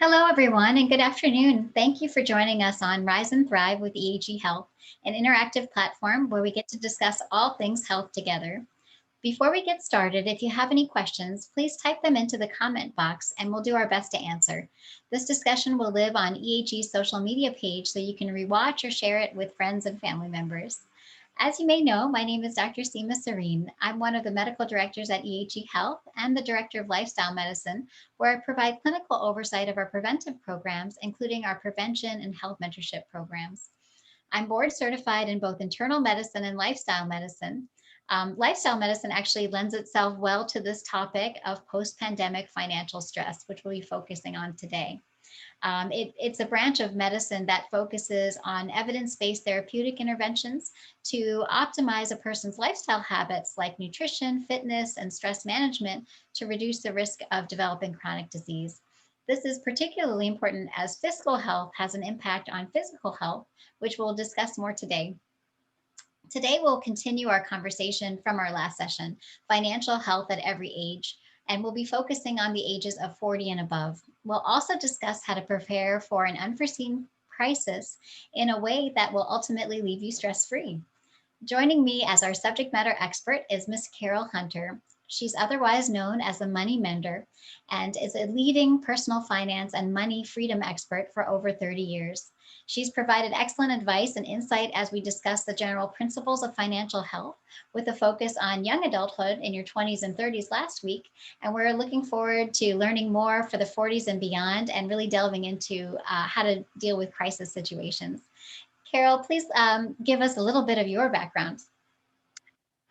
Hello, everyone, and good afternoon. Thank you for joining us on Rise and Thrive with EAG Health, an interactive platform where we get to discuss all things health together. Before we get started, if you have any questions, please type them into the comment box and we'll do our best to answer. This discussion will live on EAG's social media page so you can rewatch or share it with friends and family members. As you may know, my name is Dr. Seema Sarin. I'm one of the medical directors at EAG Health and the director of lifestyle medicine, where I provide clinical oversight of our preventive programs, including our prevention and health mentorship programs. I'm board certified in both internal medicine and lifestyle medicine. Lifestyle medicine actually lends itself well to this topic of post-pandemic financial stress, which we'll be focusing on today. It's a branch of medicine that focuses on evidence-based therapeutic interventions to optimize a person's lifestyle habits like nutrition, fitness, and stress management to reduce the risk of developing chronic disease. This is particularly important as physical health has an impact on physical health, which we'll discuss more today. Today, we'll continue our conversation from our last session, financial health at every age, and we'll be focusing on the ages of 40 and above. We'll also discuss how to prepare for an unforeseen crisis in a way that will ultimately leave you stress-free. Joining me as our subject matter expert is Miss Carol Hunter. She's otherwise known as the Money Mender and is a leading personal finance and money freedom expert for over 30 years. She's provided excellent advice and insight as we discuss the general principles of financial health with a focus on young adulthood in your 20s and 30s last week. And we're looking forward to learning more for the 40s and beyond and really delving into how to deal with crisis situations. Carol, please give us a little bit of your background.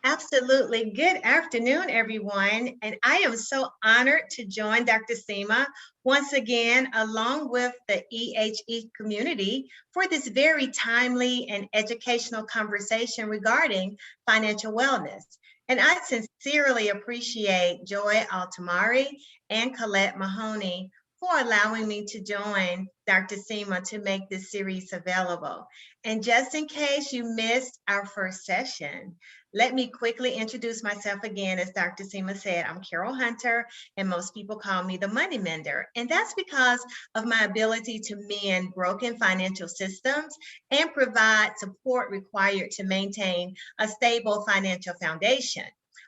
Absolutely. Good afternoon, everyone. And I am so honored to join Dr. Seema once again, along with the EHE community for this very timely and educational conversation regarding financial wellness. And I sincerely appreciate Joy Altamari and Colette Mahoney for allowing me to join Dr. Seema to make this series available. And just in case you missed our first session, let me quickly introduce myself again. As Dr. Seema said, I'm Carol Hunter, and most people call me the Money Mender. And that's because of my ability to mend broken financial systems and provide support required to maintain a stable financial foundation.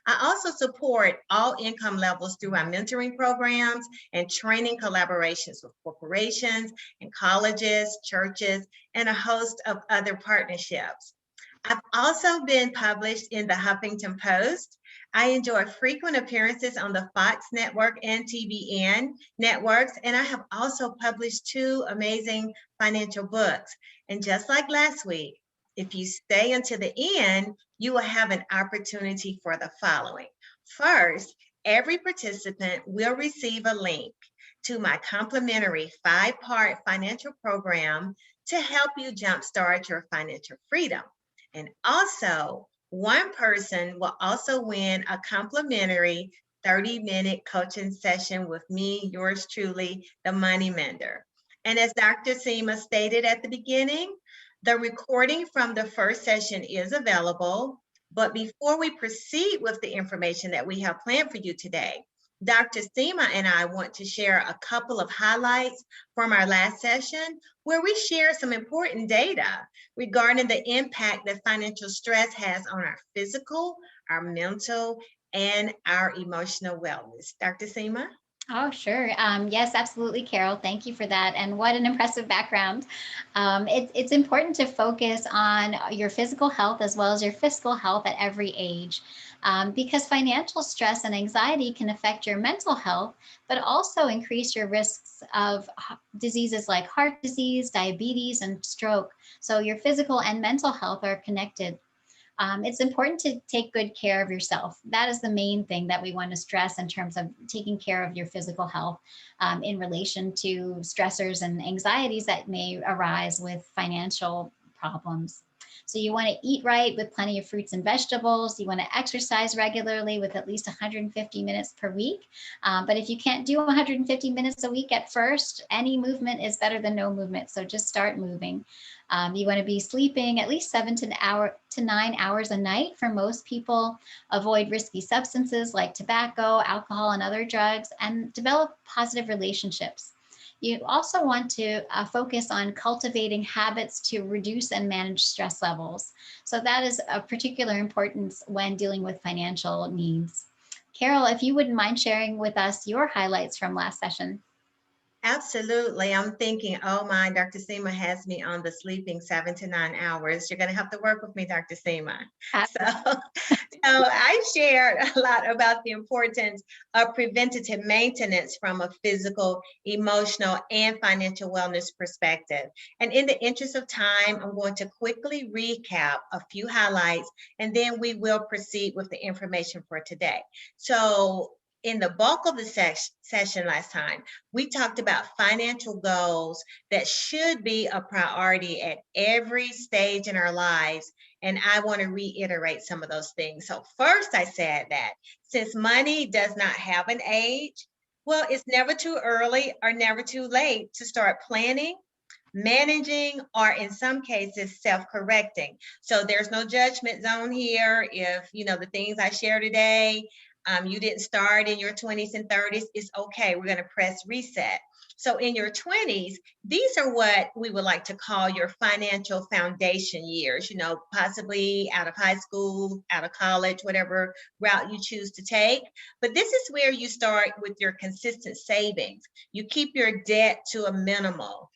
I also support all income levels through our mentoring programs and training collaborations with corporations and colleges, churches, and a host of other partnerships. I've also been published in the Huffington Post. I enjoy frequent appearances on the Fox Network and TBN networks, and I have also published 2 amazing financial books. And just like last week, if you stay until the end, you will have an opportunity for the following. First, every participant will receive a link to my complimentary 5-part financial program to help you jumpstart your financial freedom. And also, one person will also win a complimentary 30-minute coaching session with me, yours truly, the Money Mender. And as Dr. Seema stated at the beginning, the recording from the first session is available. But before we proceed with the information that we have planned for you today, Dr. Seema and I want to share a couple of highlights from our last session where we share some important data regarding the impact that financial stress has on our physical, our mental, and our emotional wellness. Dr. Seema? Oh, sure. Yes, absolutely, Carol. Thank you for that. And what an impressive background. It's important to focus on your physical health as well as your fiscal health at every age, because financial stress and anxiety can affect your mental health, but also increase your risks of diseases like heart disease, diabetes, and stroke. So your physical and mental health are connected. It's important to take good care of yourself. That is the main thing that we want to stress in terms of taking care of your physical health in relation to stressors and anxieties that may arise with financial problems. So you want to eat right with plenty of fruits and vegetables. You want to exercise regularly with at least 150 minutes per week. But if you can't do 150 minutes a week at first, any movement is better than no movement. So just start moving. You want to be sleeping at least 7 to 9 hours a night for most people. Avoid risky substances like tobacco, alcohol, and other drugs, and develop positive relationships. You also want to focus on cultivating habits to reduce and manage stress levels. So that is of particular importance when dealing with financial needs. Carol, if you wouldn't mind sharing with us your highlights from last session. Absolutely. I'm thinking, oh my, Dr. Seema has me on the sleeping 7 to 9 hours. You're going to have to work with me, Dr. Seema. So, so I shared a lot about the importance of preventative maintenance from a physical, emotional, and financial wellness perspective. And in the interest of time, I'm going to quickly recap a few highlights, and then we will proceed with the information for today. So in the bulk of the session last time, we talked about financial goals that should be a priority at every stage in our lives. And I want to reiterate some of those things. So, first, I said that since money does not have an age, well, it's never too early or never too late to start planning, managing, or in some cases self-correcting. So there's no judgment zone here. If the things I share today, you didn't start in your 20s and 30s, it's okay. We're going to press reset. So in your 20s, these are what we would like to call your financial foundation years, possibly out of high school, out of college, whatever route you choose to take. But this is where you start with your consistent savings. You keep your debt to a minimal.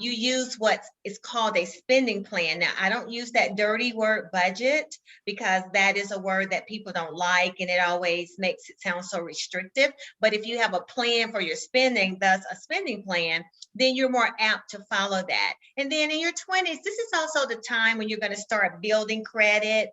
You use what is called a spending plan. Now, I don't use that dirty word budget because that is a word that people don't like and it always makes it sound so restrictive. But if you have a plan for your spending, thus a spending plan, then you're more apt to follow that. And then in your 20s, this is also the time when you're going to start building credit,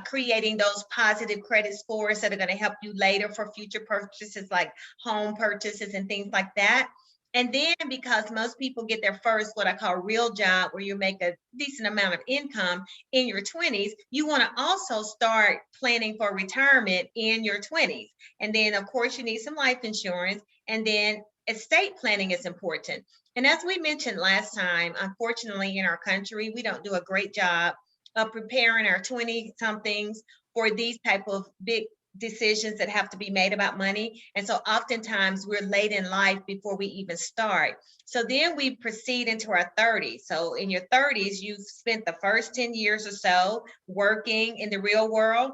creating those positive credit scores that are going to help you later for future purchases like home purchases and things like that. And then because most people get their first, what I call real job, where you make a decent amount of income in your 20s, you want to also start planning for retirement in your 20s. And then, of course, you need some life insurance. And then estate planning is important. And as we mentioned last time, unfortunately, in our country, we don't do a great job of preparing our 20 somethings for these type of big decisions that have to be made about money. And so oftentimes we're late in life before we even start. So then we proceed into our 30s. So in your 30s, you've spent the first 10 years or so working in the real world.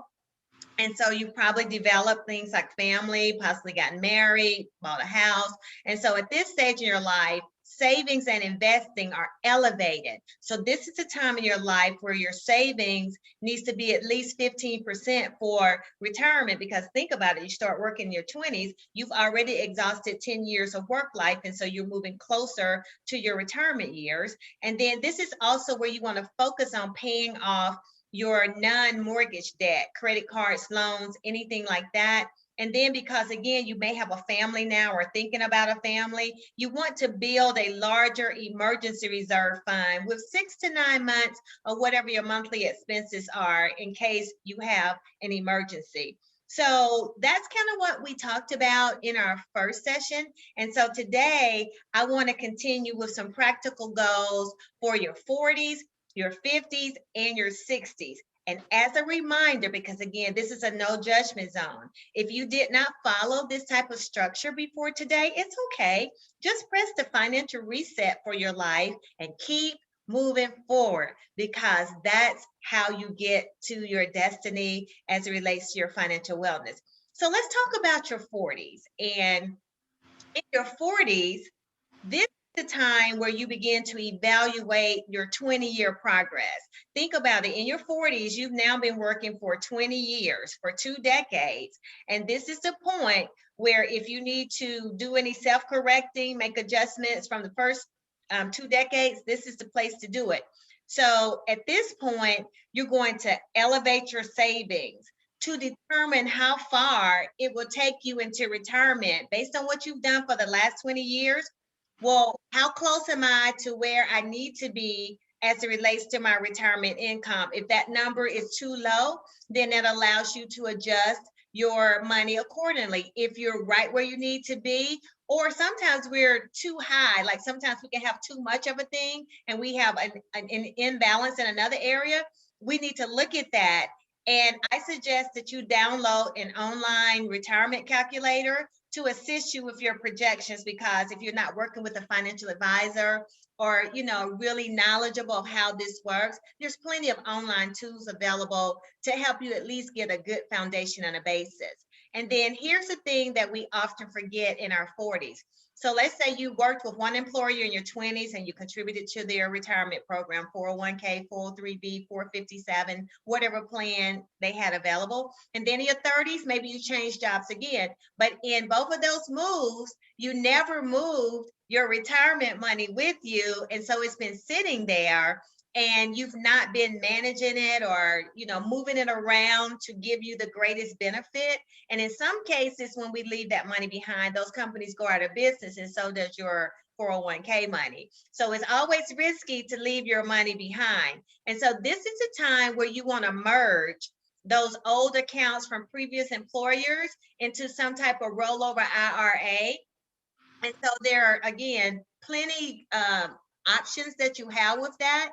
And so you probably developed things like family, possibly gotten married, bought a house. And so at this stage in your life, savings and investing are elevated. So this is the time in your life where your savings needs to be at least 15% for retirement, because think about it, you start working in your 20s, you've already exhausted 10 years of work life. And so you're moving closer to your retirement years. And then this is also where you want to focus on paying off your non-mortgage debt, credit cards, loans, anything like that. And then because again, you may have a family now or thinking about a family, you want to build a larger emergency reserve fund with 6 to 9 months of whatever your monthly expenses are in case you have an emergency. So that's kind of what we talked about in our first session. And so today I want to continue with some practical goals for your 40s, your 50s, and your 60s. And as a reminder, because again, this is a no judgment zone. If you did not follow this type of structure before today, it's okay. Just press the financial reset for your life and keep moving forward, because that's how you get to your destiny as it relates to your financial wellness. So let's talk about your 40s. And in your 40s, this is the time where you begin to evaluate your 20-year progress. Think about it. In your 40s, you've now been working for 20 years, for 2 decades. And this is the point where if you need to do any self-correcting, make adjustments from the first 2 decades, this is the place to do it. So at this point, you're going to elevate your savings to determine how far it will take you into retirement based on what you've done for the last 20 years. Well, how close am I to where I need to be as it relates to my retirement income? If that number is too low, then that allows you to adjust your money accordingly. If you're right where you need to be, or sometimes we're too high, like sometimes we can have too much of a thing and we have an imbalance in another area, we need to look at that. And I suggest that you download an online retirement calculator to assist you with your projections, because if you're not working with a financial advisor or really knowledgeable of how this works, there's plenty of online tools available to help you at least get a good foundation and a basis. And then here's the thing that we often forget in our 40s. So let's say you worked with one employer in your 20s and you contributed to their retirement program, 401k, 403b, 457, whatever plan they had available. And then in your 30s, maybe you changed jobs again. But in both of those moves, you never moved your retirement money with you. And so it's been sitting there and you've not been managing it or moving it around to give you the greatest benefit. And in some cases, when we leave that money behind, those companies go out of business, and so does your 401k money. So it's always risky to leave your money behind. And so this is a time where you want to merge those old accounts from previous employers into some type of rollover IRA. And so there are, again, plenty options that you have with that.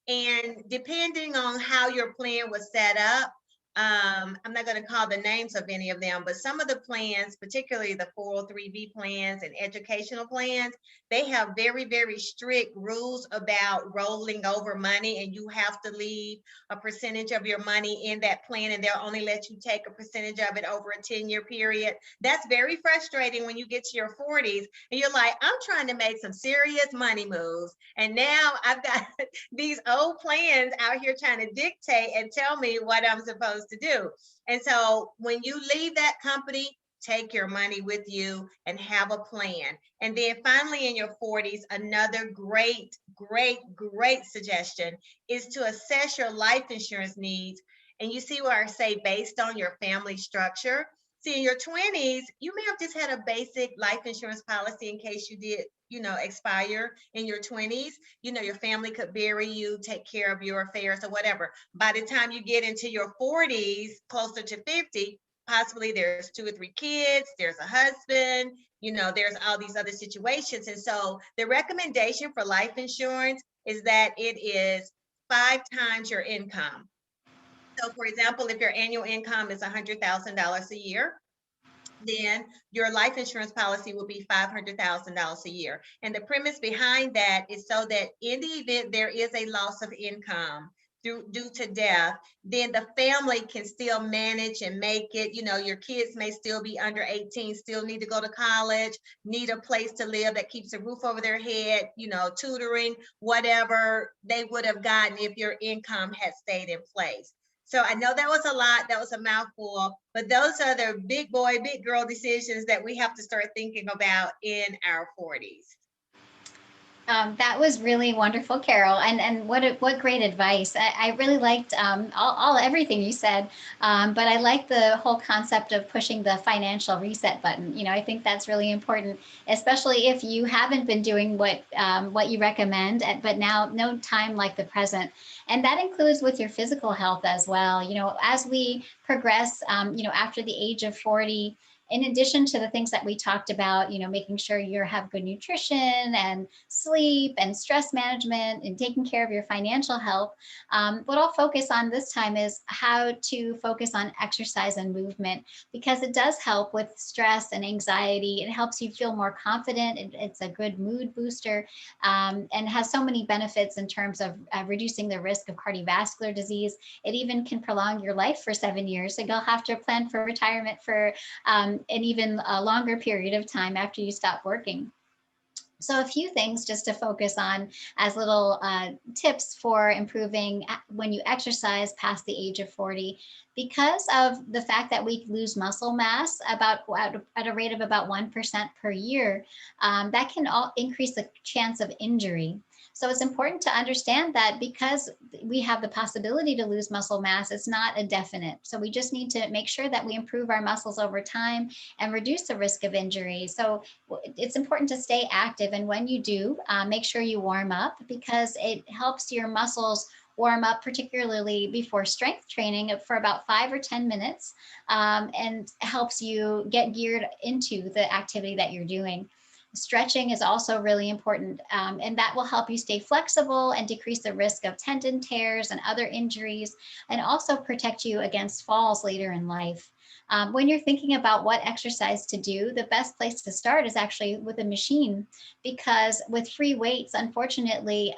And depending on how your plan was set up, I'm not going to call the names of any of them, but some of the plans, particularly the 403b plans and educational plans, they have very, very strict rules about rolling over money, and you have to leave a percentage of your money in that plan, and they'll only let you take a percentage of it over a 10-year period. That's very frustrating when you get to your 40s and you're like, I'm trying to make some serious money moves, and now I've got these old plans out here trying to dictate and tell me what I'm supposed to do. And so when you leave that company, take your money with you and have a plan. And then finally in your 40s, another great suggestion is to assess your life insurance needs. And you see where I say based on your family structure. See, in your 20s, you may have just had a basic life insurance policy in case you did expire in your 20s. Your family could bury you, take care of your affairs or whatever. By the time you get into your 40s, closer to 50, possibly there's 2 or 3 kids, there's a husband, there's all these other situations. And so the recommendation for life insurance is that it is 5 times your income. So for example, if your annual income is $100,000 a year, then your life insurance policy will be $500,000 a year. And the premise behind that is so that in the event there is a loss of income due to death, then the family can still manage and make it. Your kids may still be under 18, still need to go to college, need a place to live that keeps a roof over their head, tutoring, whatever they would have gotten if your income had stayed in place. So I know that was a lot, that was a mouthful, but those are the big boy, big girl decisions that we have to start thinking about in our 40s. That was really wonderful, Carol, and what great advice. I really liked all everything you said, but I like the whole concept of pushing the financial reset button. I think that's really important, especially if you haven't been doing what you recommend, but now no time like the present, and that includes with your physical health as well. As we progress, after the age of 40. In addition to the things that we talked about, making sure you have good nutrition and sleep and stress management and taking care of your financial health, what I'll focus on this time is how to focus on exercise and movement, because it does help with stress and anxiety. It helps you feel more confident. It's a good mood booster, and has so many benefits in terms of reducing the risk of cardiovascular disease. It even can prolong your life for 7 years. So you'll have to plan for retirement for an even longer period of time after you stop working. So a few things just to focus on as little tips for improving when you exercise past the age of 40. Because of the fact that we lose muscle mass about at a rate of about 1% per year, that can increase the chance of injury. So it's important to understand that because we have the possibility to lose muscle mass, it's not a definite. So we just need to make sure that we improve our muscles over time and reduce the risk of injury. So it's important to stay active. And when you do, make sure you warm up, because it helps your muscles warm up, particularly before strength training, for about 5 or 10 minutes, and helps you get geared into the activity that you're doing. Stretching is also really important, and that will help you stay flexible and decrease the risk of tendon tears and other injuries, and also protect you against falls later in life. When you're thinking about what exercise to do, the best place to start is actually with a machine, because with free weights, unfortunately,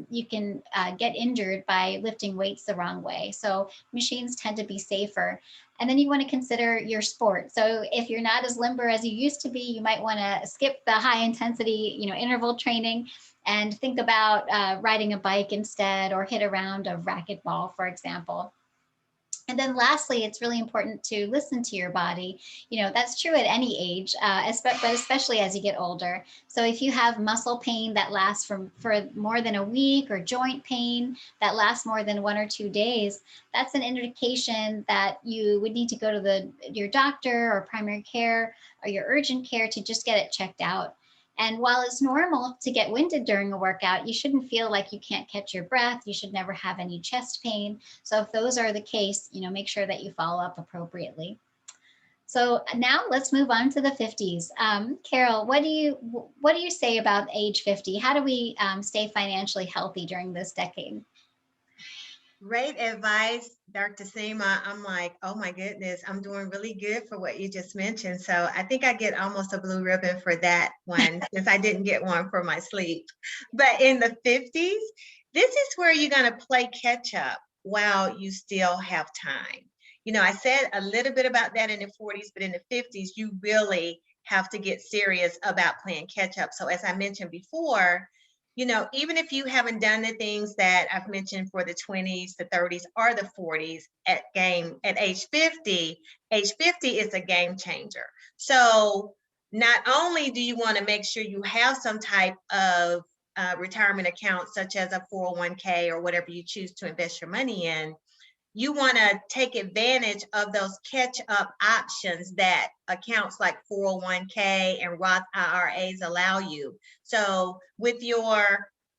you can get injured by lifting weights the wrong way. So machines tend to be safer. And then you want to consider your sport. So if you're not as limber as you used to be, you might want to skip the high intensity, interval training, and think about riding a bike instead, or hit around a racquetball, for example. And then lastly, it's really important to listen to your body. That's true at any age, but especially as you get older. So if you have muscle pain that lasts for more than a week, or joint pain that lasts more than 1 or 2 days, that's an indication that you would need to go to your doctor or primary care or your urgent care to just get it checked out. And while it's normal to get winded during a workout, you shouldn't feel like you can't catch your breath. You should never have any chest pain. So if those are the case, make sure that you follow up appropriately. So now let's move on to the 50s. Carol, what do you say about age 50? How do we stay financially healthy during this decade? Great advice, Dr. Seema. I'm like, oh my goodness, I'm doing really good for what you just mentioned. So I think I get almost a blue ribbon for that one, since I didn't get one for my sleep. But in the 50s, this is where you're going to play catch up while you still have time. I said a little bit about that in the 40s, but in the 50s, you really have to get serious about playing catch up. So as I mentioned before, even if you haven't done the things that I've mentioned for the 20s, the 30s, or the 40s at age 50, age 50 is a game changer. So not only do you want to make sure you have some type of retirement account, such as a 401k or whatever you choose to invest your money in, you want to take advantage of those catch-up options that accounts like 401k and Roth IRAs allow you. So with your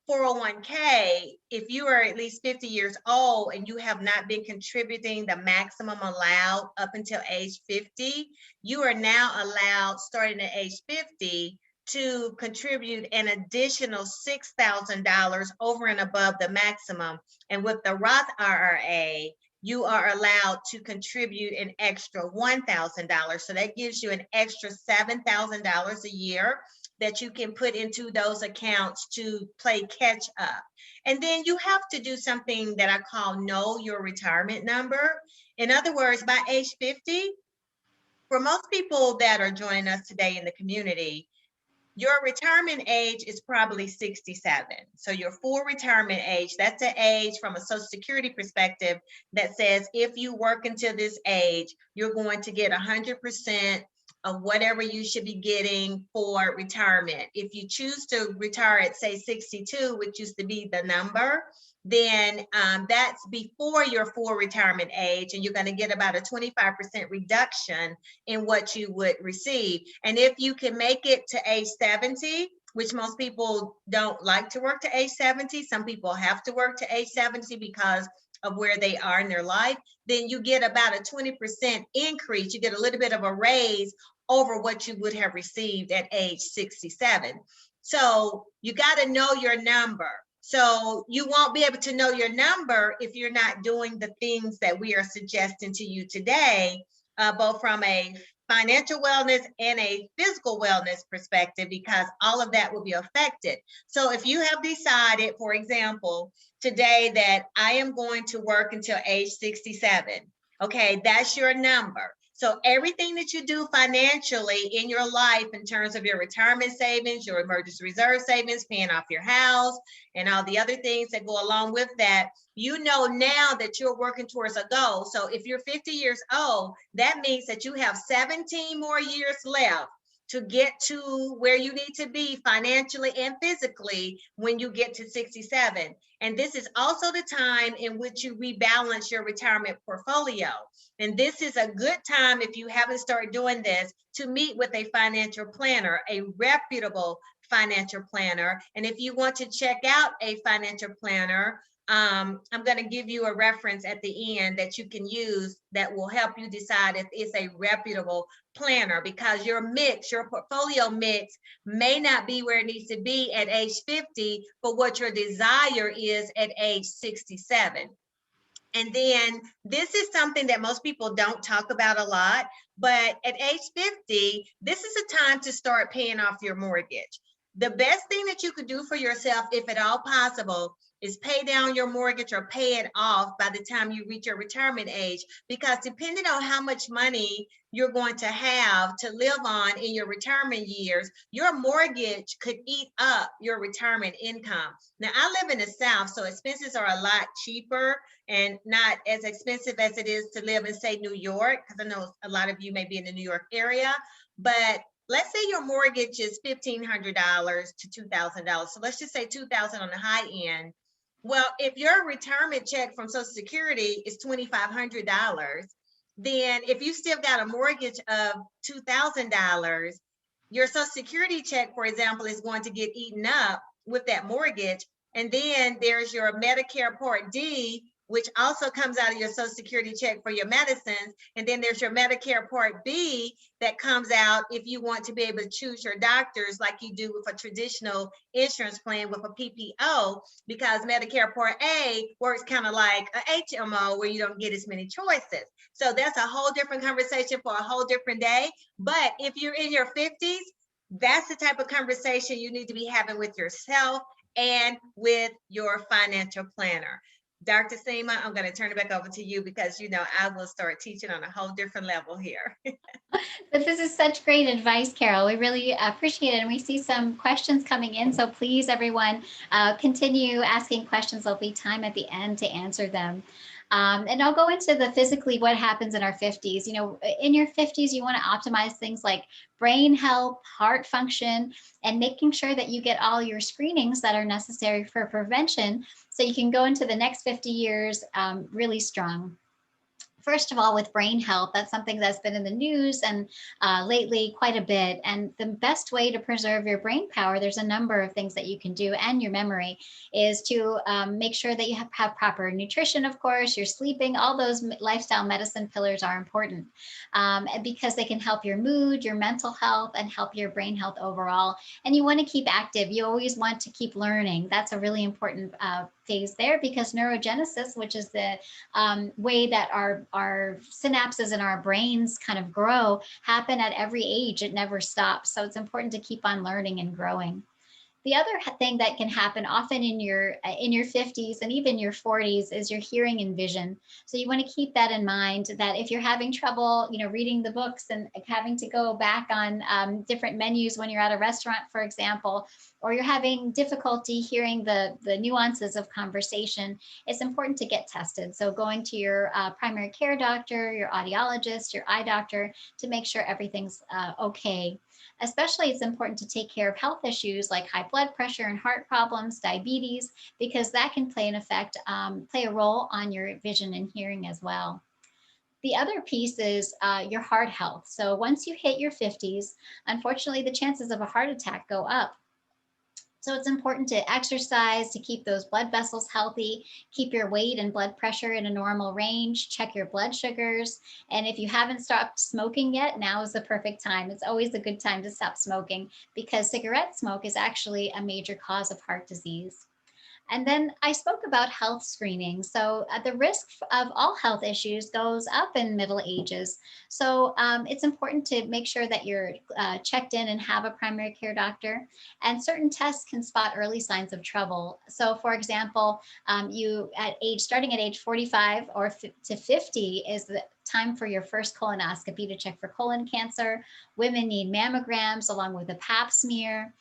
401k, if you are at least 50 years old and you have not been contributing the maximum allowed up until age 50, you are now allowed, starting at age 50, to contribute an additional $6,000 over and above the maximum. And with the Roth IRA, you are allowed to contribute an extra $1,000. So that gives you an extra $7,000 a year that you can put into those accounts to play catch up. And then you have to do something that I call know your retirement number. In other words, by age 50, for most people that are joining us today in the community, your retirement age is probably 67. So your full retirement age, that's an age from a Social Security perspective that says if you work until this age, you're going to get 100% of whatever you should be getting for retirement. If you choose to retire at, say, 62, which used to be the number, then that's before your full retirement age, and you're going to get about a 25% reduction in what you would receive. And if you can make it to age 70, which most people don't like to work to age 70, some people have to work to age 70 because of where they are in their life, then you get about a 20% increase. You get a little bit of a raise over what you would have received at age 67. So you got to know your number. So you won't be able to know your number if you're not doing the things that we are suggesting to you today, both from a financial wellness and a physical wellness perspective, because all of that will be affected. So if you have decided, for example, today that I am going to work until age 67, okay, that's your number. So everything that you do financially in your life in terms of your retirement savings, your emergency reserve savings, paying off your house, and all the other things that go along with that, you know now that you're working towards a goal. So if you're 50 years old, that means that you have 17 more years left to get to where you need to be financially and physically when you get to 67. And this is also the time in which you rebalance your retirement portfolio. And this is a good time, if you haven't started doing this, to meet with a financial planner, a reputable financial planner. And if you want to check out a financial planner, I'm going to give you a reference at the end that you can use that will help you decide if it's a reputable planner, because your portfolio mix may not be where it needs to be at age 50, but what your desire is at age 67. And then this is something that most people don't talk about a lot, but at age 50, this is a time to start paying off your mortgage. The best thing that you could do for yourself, if at all possible, is pay down your mortgage or pay it off by the time you reach your retirement age, because depending on how much money you're going to have to live on in your retirement years, your mortgage could eat up your retirement income. Now, I live in the South, so expenses are a lot cheaper and not as expensive as it is to live in, say, New York, because I know a lot of you may be in the New York area. But let's say your mortgage is $1,500 to $2,000. So let's just say $2,000 on the high end. Well, if your retirement check from Social Security is $2,500, then if you still got a mortgage of $2,000, your Social Security check, for example, is going to get eaten up with that mortgage. And then there's your Medicare Part D, which also comes out of your Social Security check for your medicines. And then there's your Medicare Part B that comes out if you want to be able to choose your doctors like you do with a traditional insurance plan with a PPO, because Medicare Part A works kind of like a HMO where you don't get as many choices. So that's a whole different conversation for a whole different day. But if you're in your 50s, that's the type of conversation you need to be having with yourself and with your financial planner. Dr. Seema, I'm going to turn it back over to you, because you know I will start teaching on a whole different level here. But this is such great advice, Carol. We really appreciate it. And we see some questions coming in. So please, everyone, continue asking questions. There'll be time at the end to answer them. And I'll go into the physically what happens in our 50s. You know, in your 50s, you want to optimize things like brain health, heart function, and making sure that you get all your screenings that are necessary for prevention so you can go into the next 50 years really strong. First of all, with brain health, that's something that's been in the news and lately quite a bit. And the best way to preserve your brain power, there's a number of things that you can do, and your memory, is to make sure that you have proper nutrition, of course, you're sleeping. All those lifestyle medicine pillars are important because they can help your mood, your mental health, and help your brain health overall. And you want to keep active. You always want to keep learning. That's a really important phase there, because neurogenesis, which is the way that our synapses in our brains kind of grow, happen at every age. It never stops. So it's important to keep on learning and growing. The other thing that can happen often in your 50s and even your 40s is your hearing and vision. So you want to keep that in mind, that if you're having trouble, you know, reading the books and having to go back on different menus when you're at a restaurant, for example, or you're having difficulty hearing the nuances of conversation, it's important to get tested. So going to your primary care doctor, your audiologist, your eye doctor, to make sure everything's okay. Especially, it's important to take care of health issues like high blood pressure and heart problems, diabetes, because that can play play a role on your vision and hearing as well. The other piece is your heart health. So once you hit your 50s, unfortunately, the chances of a heart attack go up. So it's important to exercise to keep those blood vessels healthy, keep your weight and blood pressure in a normal range, check your blood sugars. And if you haven't stopped smoking yet, now is the perfect time. It's always a good time to stop smoking, because cigarette smoke is actually a major cause of heart disease. And then I spoke about health screening. So the risk of all health issues goes up in middle ages. So it's important to make sure that you're checked in and have a primary care doctor. And certain tests can spot early signs of trouble. So for example, starting at age 45 or to 50 is the time for your first colonoscopy to check for colon cancer. Women need mammograms along with a pap smear.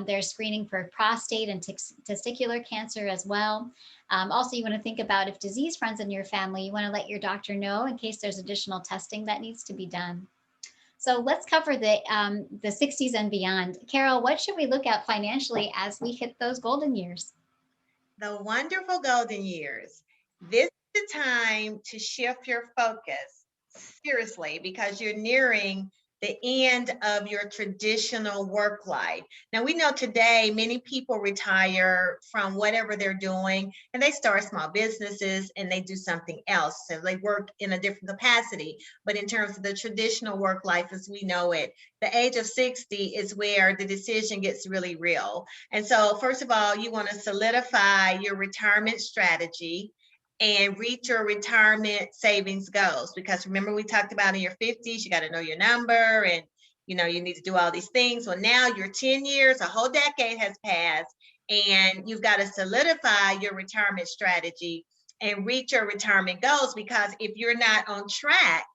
There's screening for prostate and testicular cancer as well. Also, you want to think about if disease runs in your family, you want to let your doctor know in case there's additional testing that needs to be done. So let's cover the 60s and beyond. Carol, what should we look at financially as we hit those golden years? The wonderful golden years. This is the time to shift your focus seriously, because you're nearing the end of your traditional work life. Now, we know today many people retire from whatever they're doing and they start small businesses and they do something else. So they work in a different capacity. But in terms of the traditional work life as we know it, the age of 60 is where the decision gets really real. And so, first of all, you want to solidify your retirement strategy. and reach your retirement savings goals. Because remember, we talked about in your 50s, you got to know your number, and you know, you need to do all these things. Well, now you're 10 years, a whole decade has passed, and you've got to solidify your retirement strategy and reach your retirement goals. Because if you're not on track,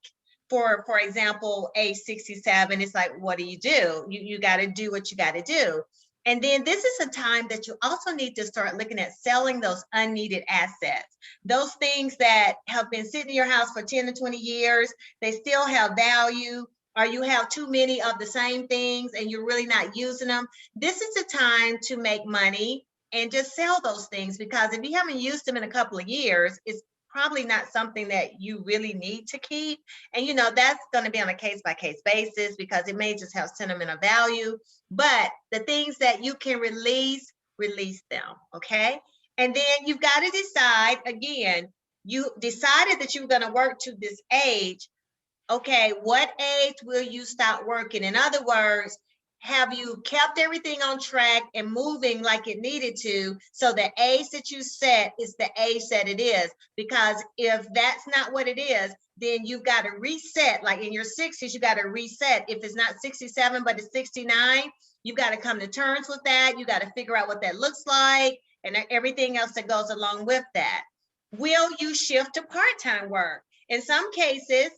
for example, age 67, it's like, what do? You got to do what you got to do. And then this is a time that you also need to start looking at selling those unneeded assets. Those things that have been sitting in your house for 10 to 20 years, they still have value, or you have too many of the same things and you're really not using them. This is the time to make money and just sell those things, because if you haven't used them in a couple of years, it's probably not something that you really need to keep. And you know, that's going to be on a case-by-case basis, because it may just have sentimental value. But the things that you can release them, okay? And then you've got to decide, again, you decided that you were going to work to this age. Okay, what age will you stop working? In other words, have you kept everything on track and moving like it needed to, so the age that you set is the age that it is? Because if that's not what it is, then you've got to reset. Like in your 60s, you got to reset. If it's not 67, but it's 69, you've got to come to terms with that. You got to figure out what that looks like and everything else that goes along with that. Will you shift to part-time work? In some cases,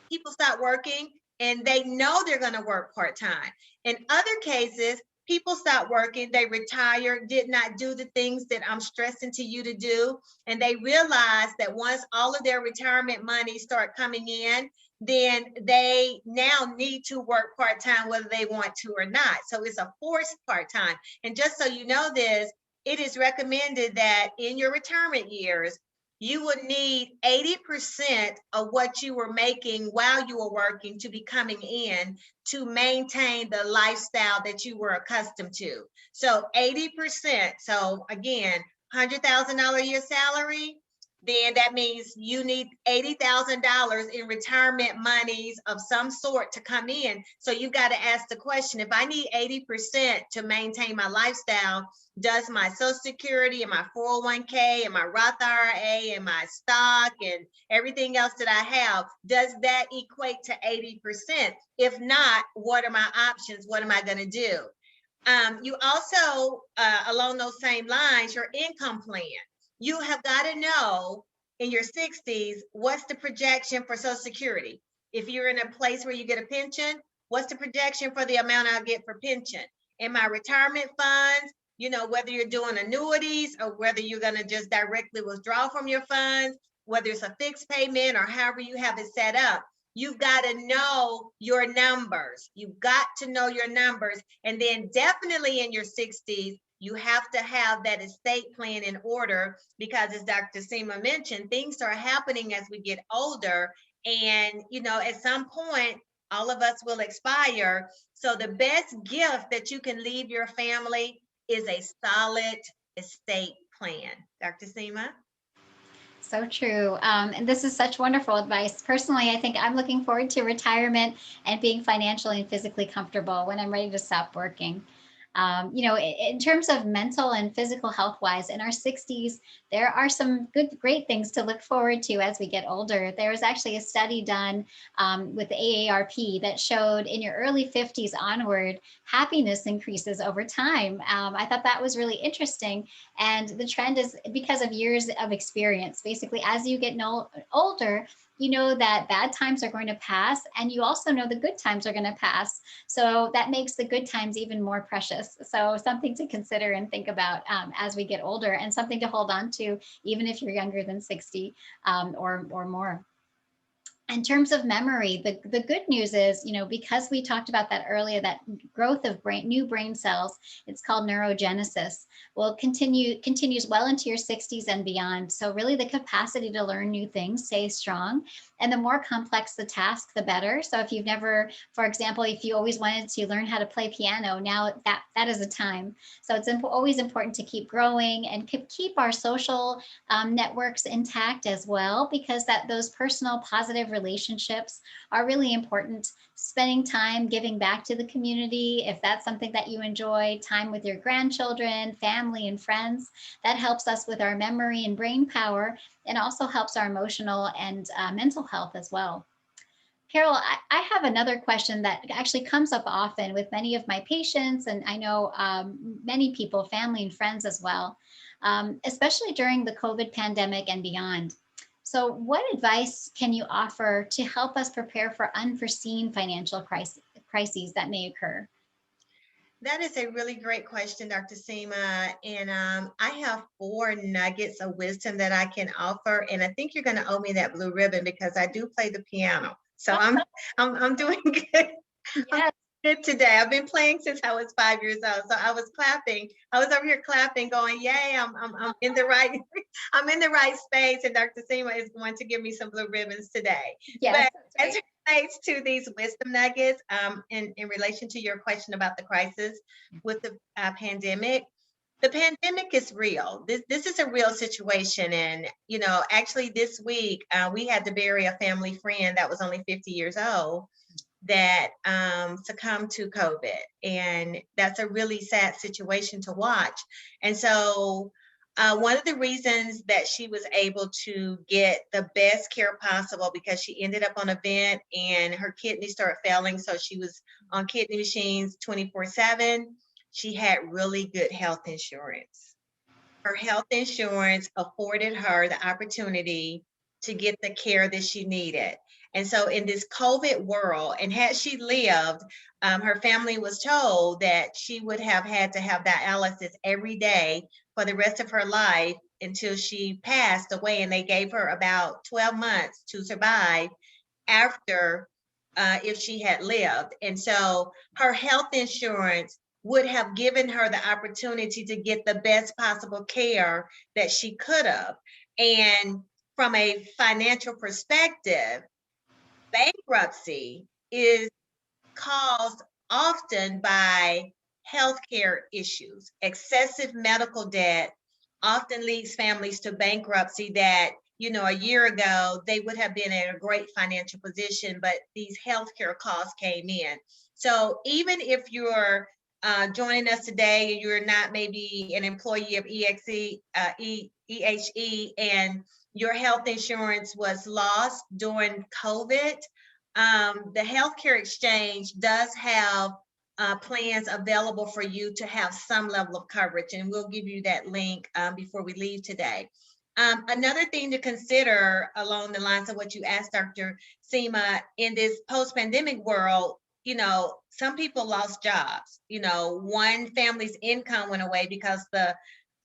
people stop working and they know they're going to work part-time. In other cases, people stop working, they retire, did not do the things that I'm stressing to you to do, and they realize that once all of their retirement money start coming in, then they now need to work part-time whether they want to or not. So it's a forced part-time. And just so you know this, it is recommended that in your retirement years, you would need 80% of what you were making while you were working to be coming in to maintain the lifestyle that you were accustomed to. So 80%. So again, $100,000 a year salary, then that means you need $80,000 in retirement monies of some sort to come in. So you got to ask the question, if I need 80% to maintain my lifestyle, does my Social Security and my 401k and my Roth IRA and my stock and everything else that I have, does that equate to 80%? If not, what are my options? What am I going to do? You also, along those same lines, your income plan. You have got to know in your 60s, what's the projection for Social Security? If you're in a place where you get a pension, what's the projection for the amount I'll get for pension? In my retirement funds, you know, whether you're doing annuities or whether you're going to just directly withdraw from your funds, whether it's a fixed payment or however you have it set up, you've got to know your numbers. You've got to know your numbers. And then definitely in your 60s, you have to have that estate plan in order, because as Dr. Seema mentioned, things are happening as we get older. And, you know, at some point, all of us will expire. So the best gift that you can leave your family is a solid estate plan. Dr. Seema? So true. And this is such wonderful advice. Personally, I think I'm looking forward to retirement and being financially and physically comfortable when I'm ready to stop working. You know, in terms of mental and physical health wise, in our 60s, there are some great things to look forward to as we get older. There was actually a study done with the AARP that showed in your early 50s onward, happiness increases over time. I thought that was really interesting. And the trend is because of years of experience. Basically, as you get older, you know that bad times are going to pass, and you also know the good times are going to pass. So that makes the good times even more precious. So something to consider and think about as we get older, and something to hold on to, even if you're younger than 60 or more. In terms of memory, the good news is, you know, because we talked about that earlier, that growth of new brain cells, it's called neurogenesis, will continues well into your 60s and beyond. So really the capacity to learn new things stays strong. And the more complex the task, the better. So if you've never, for example, if you always wanted to learn how to play piano, now that is a time. So it's always important to keep growing and keep our social networks intact as well, because those personal positive relationships are really important. Spending time giving back to the community, if that's something that you enjoy, time with your grandchildren, family, and friends, that helps us with our memory and brain power, and also helps our emotional and mental health as well. Carol, I have another question that actually comes up often with many of my patients, and I know many people, family and friends as well, especially during the COVID pandemic and beyond. So, what advice can you offer to help us prepare for unforeseen financial crises that may occur? That is a really great question, Dr. Seema. And I have 4 nuggets of wisdom that I can offer. And I think you're going to owe me that blue ribbon because I do play the piano. So I'm doing good. I'm Yes. good today. I've been playing since I was 5 years old. So I was clapping. I was over here clapping, going, "Yay! I'm in the right I'm in the right space." And Dr. Seema is going to give me some blue ribbons today. Yes, But that's as right. it relates to these wisdom nuggets, in relation to your question about the crisis with the pandemic, the pandemic is real. This is a real situation, and actually, this week we had to bury a family friend that was only 50 years old that succumbed to COVID. And that's a really sad situation to watch. And so, one of the reasons that she was able to get the best care possible because she ended up on a vent and her kidneys started failing. So she was on kidney machines 24/7. She had really good health insurance. Her health insurance afforded her the opportunity to get the care that she needed. And so, in this COVID world, and had she lived, her family was told that she would have had to have dialysis every day for the rest of her life until she passed away. And they gave her about 12 months to survive after, if she had lived. And so her health insurance would have given her the opportunity to get the best possible care that she could have. And from a financial perspective, bankruptcy is caused often by healthcare issues. Excessive medical debt often leads families to bankruptcy that, a year ago, they would have been in a great financial position, but these healthcare costs came in. So even if you're joining us today and you're not maybe an employee of EHE, and your health insurance was lost during COVID, the healthcare exchange does have plans available for you to have some level of coverage, and we'll give you that link before we leave today. Another thing to consider along the lines of what you asked, Dr. Seema, in this post-pandemic world, some people lost jobs. One family's income went away because the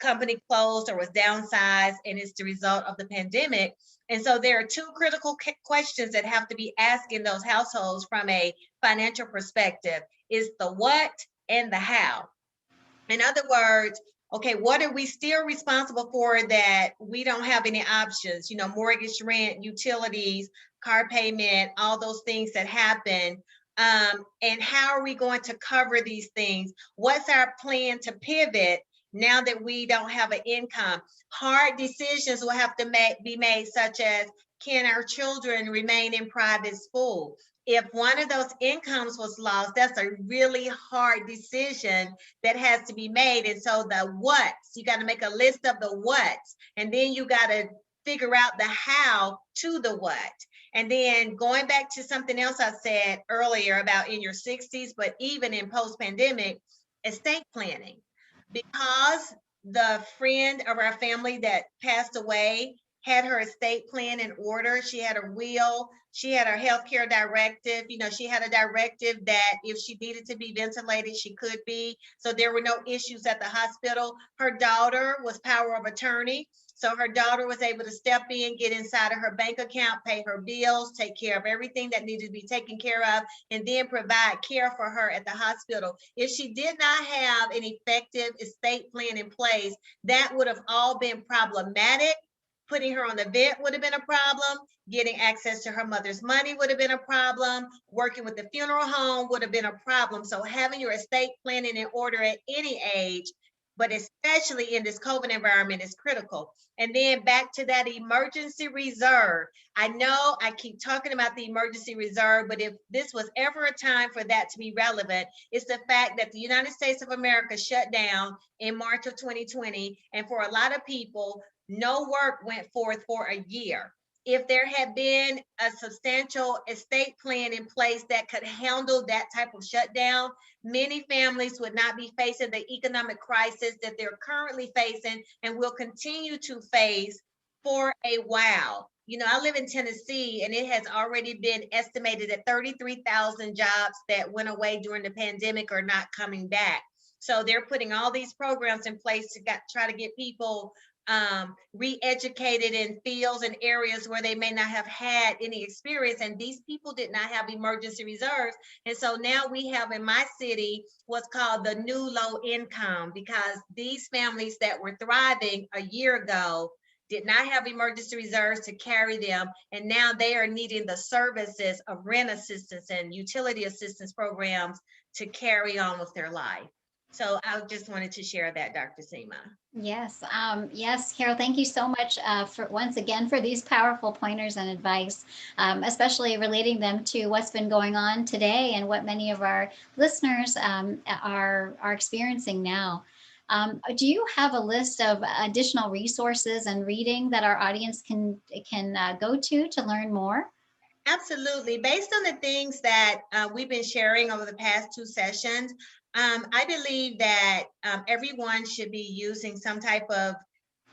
company closed or was downsized, and it's the result of the pandemic. And so there are 2 critical questions that have to be asked in those households from a financial perspective: is the what and the how. In other words, okay, what are we still responsible for that we don't have any options? Mortgage, rent, utilities, car payment, all those things that happen. And how are we going to cover these things? What's our plan to pivot now that we don't have an income? Hard decisions will have to be made, such as, can our children remain in private school? If one of those incomes was lost, that's a really hard decision that has to be made. And so the what's, you got to make a list of the what's, and then you got to figure out the how to the what. And then going back to something else I said earlier about in your 60s, but even in post-pandemic, estate planning. Because the friend of our family that passed away had her estate plan in order, she had a will, she had her healthcare directive. She had a directive that if she needed to be ventilated, she could be. So there were no issues at the hospital. Her daughter was power of attorney. So her daughter was able to step in, get inside of her bank account, pay her bills, take care of everything that needed to be taken care of, and then provide care for her at the hospital. If she did not have an effective estate plan in place, that would have all been problematic. Putting her on the vent would have been a problem. Getting access to her mother's money would have been a problem. Working with the funeral home would have been a problem. So having your estate planning in order at any age but especially in this COVID environment is critical. And then back to that emergency reserve. I know I keep talking about the emergency reserve, but if this was ever a time for that to be relevant, it's the fact that the United States of America shut down in March of 2020. And for a lot of people, no work went forth for a year. If there had been a substantial estate plan in place that could handle that type of shutdown, many families would not be facing the economic crisis that they're currently facing and will continue to face for a while. You know, I live in Tennessee, and it has already been estimated that 33,000 jobs that went away during the pandemic are not coming back. So they're putting all these programs in place to try to get people re-educated in fields and areas where they may not have had any experience. And these people did not have emergency reserves. And so now we have in my city what's called the new low income, because these families that were thriving a year ago did not have emergency reserves to carry them. And now they are needing the services of rent assistance and utility assistance programs to carry on with their life. So I just wanted to share that, Dr. Seema. Yes, yes, Carol, thank you so much for once again for these powerful pointers and advice, especially relating them to what's been going on today and what many of our listeners are experiencing now. Do you have a list of additional resources and reading that our audience can go to learn more? Absolutely. Based on the things that we've been sharing over the past two sessions, I believe that everyone should be using some type of,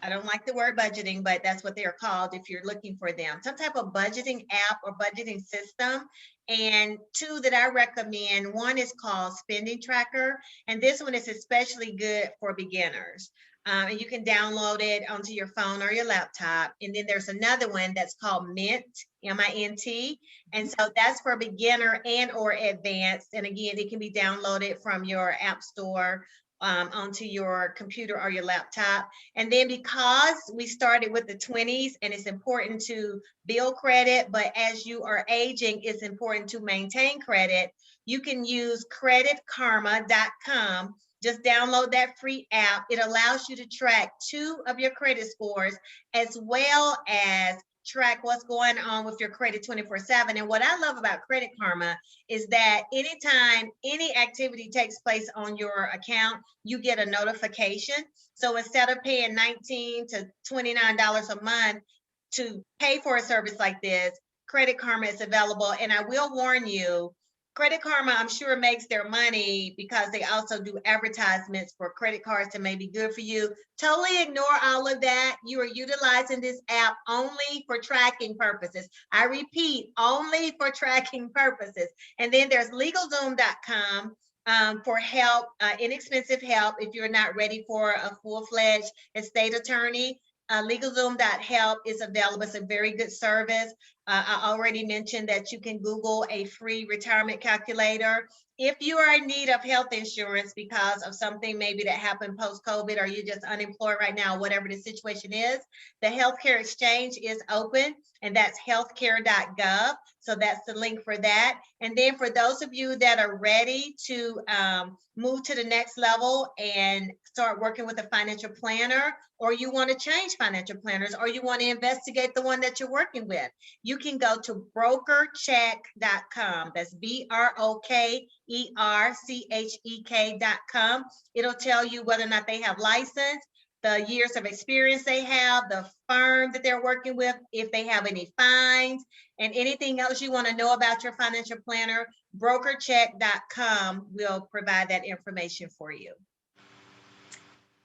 I don't like the word budgeting, but that's what they're called if you're looking for them, some type of budgeting app or budgeting system. And two that I recommend, one is called Spending Tracker, and this one is especially good for beginners. And you can download it onto your phone or your laptop. And then there's another one that's called Mint, MINT. And so that's for beginner and or advanced. And again, it can be downloaded from your app store onto your computer or your laptop. And then because we started with the 20s and it's important to build credit, but as you are aging, it's important to maintain credit, you can use creditkarma.com. Just download that free app. It allows you to track 2 of your credit scores as well as track what's going on with your credit 24/7. And what I love about Credit Karma is that anytime any activity takes place on your account, you get a notification. So instead of paying $19 to $29 a month to pay for a service like this, Credit Karma is available. And I will warn you, Credit Karma, I'm sure, makes their money because they also do advertisements for credit cards that may be good for you. Totally ignore all of that. You are utilizing this app only for tracking purposes. I repeat, only for tracking purposes. And then there's Legalzoom.com for help, inexpensive help if you're not ready for a full-fledged estate attorney. Legalzoom.help is available. It's a very good service. I already mentioned that you can Google a free retirement calculator. If you are in need of health insurance because of something maybe that happened post-COVID, or you're just unemployed right now, whatever the situation is, the healthcare exchange is open, and that's healthcare.gov. So that's the link for that. And then for those of you that are ready to move to the next level and start working with a financial planner, or you want to change financial planners, or you want to investigate the one that you're working with, you can go to brokercheck.com. That's brokerchek.com. It'll tell you whether or not they have license, the years of experience they have, the firm that they're working with, if they have any fines, and anything else you want to know about your financial planner. Brokercheck.com will provide that information for you.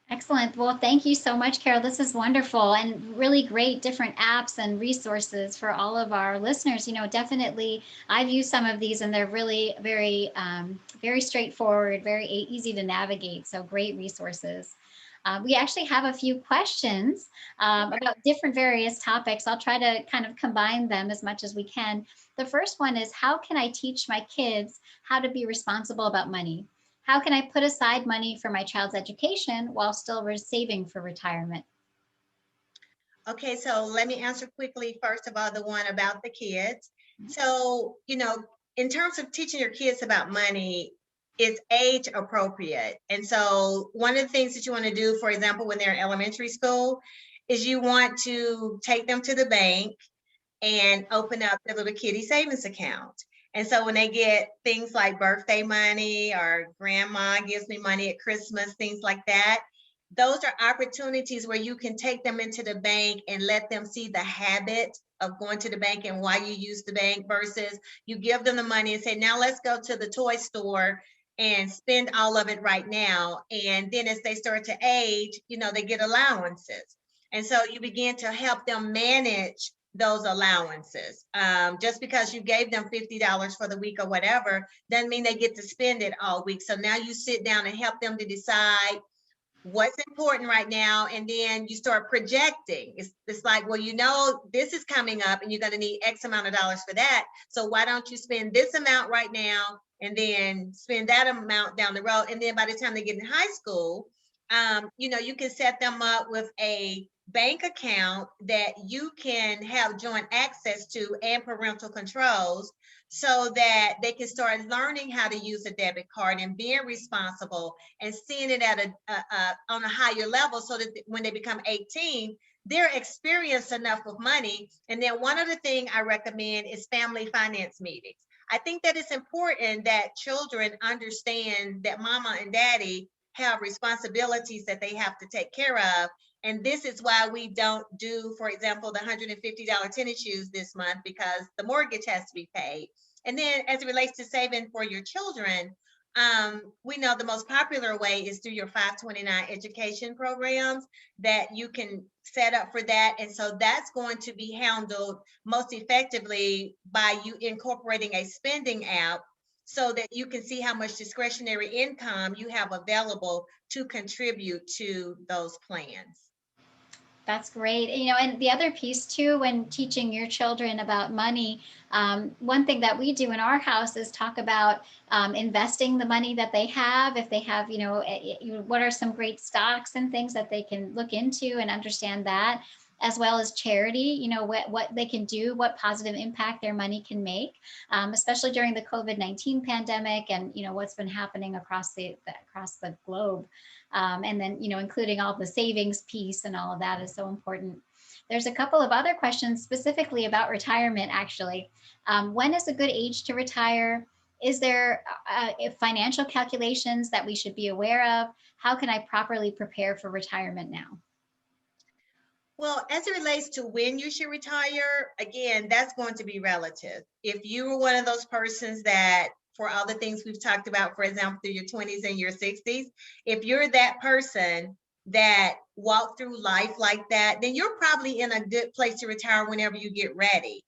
Excellent. Well, thank you so much, Carol. This is wonderful and really great different apps and resources for all of our listeners. You know, definitely I've used some of these and they're really very straightforward, very easy to navigate. So great resources. We actually have a few questions about different various topics. I'll try to kind of combine them as much as we can. The first one is, how can I teach my kids how to be responsible about money? How can I put aside money for my child's education while still saving for retirement? Okay, so let me answer quickly, first of all, the one about the kids. So, you know, in terms of teaching your kids about money, is age appropriate. And so one of the things that you want to do, for example, when they're in elementary school, is you want to take them to the bank and open up their little kitty savings account. And so when they get things like birthday money or grandma gives me money at Christmas, things like that, those are opportunities where you can take them into the bank and let them see the habit of going to the bank and why you use the bank versus you give them the money and say, now let's go to the toy store and spend all of it right now. And then as they start to age, they get allowances. And so you begin to help them manage those allowances. Just because you gave them $50 for the week or whatever, doesn't mean they get to spend it all week. So now you sit down and help them to decide what's important right now, and then you start projecting. It's like, well, this is coming up and you're going to need X amount of dollars for that, so why don't you spend this amount right now and then spend that amount down the road, and then by the time they get in high school, you can set them up with a bank account that you can have joint access to and parental controls, so that they can start learning how to use a debit card and being responsible and seeing it at on a higher level, so that when they become 18, they're experienced enough with money. And then one other thing I recommend is family finance meetings. I think that it's important that children understand that mama and daddy have responsibilities that they have to take care of. And this is why we don't do, for example, the $150 tennis shoes this month, because the mortgage has to be paid. And then as it relates to saving for your children, we know the most popular way is through your 529 education programs that you can set up for that. And so that's going to be handled most effectively by you incorporating a spending app, so that you can see how much discretionary income you have available to contribute to those plans. That's great. And the other piece too, when teaching your children about money, one thing that we do in our house is talk about investing the money that they have. If they have, what are some great stocks and things that they can look into and understand that, as well as charity, what they can do, what positive impact their money can make, especially during the COVID-19 pandemic and, what's been happening across the globe. And then, including all the savings piece and all of that is so important. There's a couple of other questions specifically about retirement, actually. When is a good age to retire? Is there financial calculations that we should be aware of? How can I properly prepare for retirement now? Well, as it relates to when you should retire, again, that's going to be relative. If you were one of those persons that, for all the things we've talked about, for example, through your 20s and your 60s, if you're that person that walked through life like that, then you're probably in a good place to retire whenever you get ready.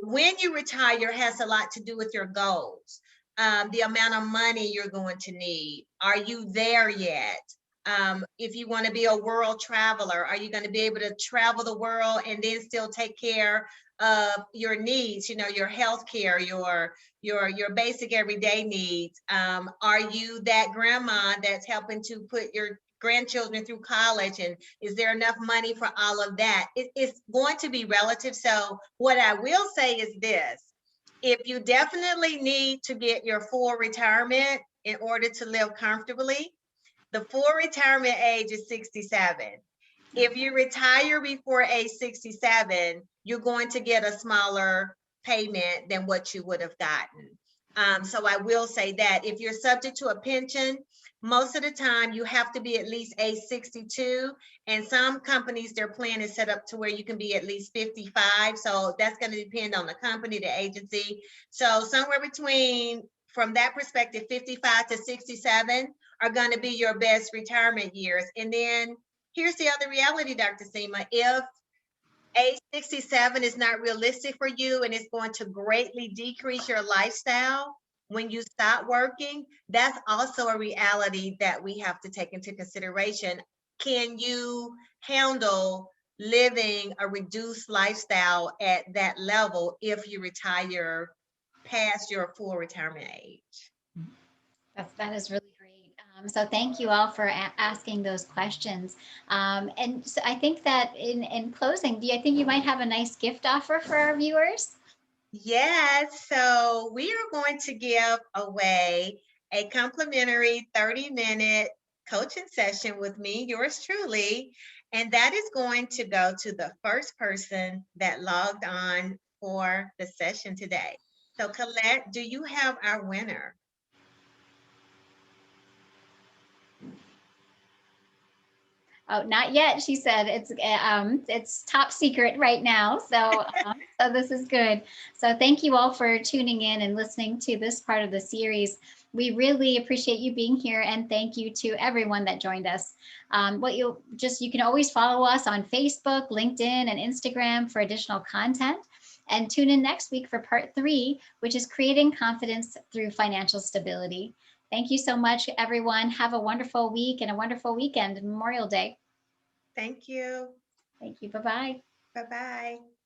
When you retire has a lot to do with your goals, the amount of money you're going to need. Are you there yet? If you want to be a world traveler, are you going to be able to travel the world and then still take care of your needs, your health care, your basic everyday needs? Are you that grandma that's helping to put your grandchildren through college, and is there enough money for all of that? It's going to be relative. So what I will say is this: if you definitely need to get your full retirement in order to live comfortably, the full retirement age is 67. If you retire before age 67, you're going to get a smaller payment than what you would have gotten. So I will say that if you're subject to a pension, most of the time you have to be at least age 62. And some companies, their plan is set up to where you can be at least 55. So that's going to depend on the company, the agency. So somewhere between, from that perspective, 55 to 67 are going to be your best retirement years. And then here's the other reality, Dr. Seema. If age 67 is not realistic for you and it's going to greatly decrease your lifestyle when you stop working, that's also a reality that we have to take into consideration. Can you handle living a reduced lifestyle at that level if you retire past your full retirement age? That is really great. So thank you all for asking those questions. And so I think that in closing, do you think you might have a nice gift offer for our viewers? Yes, so we are going to give away a complimentary 30-minute coaching session with me, yours truly. And that is going to go to the first person that logged on for the session today. So Colette, do you have our winner? Oh, not yet. She said it's top secret right now. So this is good. So thank you all for tuning in and listening to this part of the series. We really appreciate you being here, and thank you to everyone that joined us. You can always follow us on Facebook, LinkedIn, and Instagram for additional content. And tune in next week for part 3, which is creating confidence through financial stability. Thank you so much, everyone. Have a wonderful week and a wonderful weekend, Memorial Day. Thank you. Thank you. Bye-bye. Bye-bye.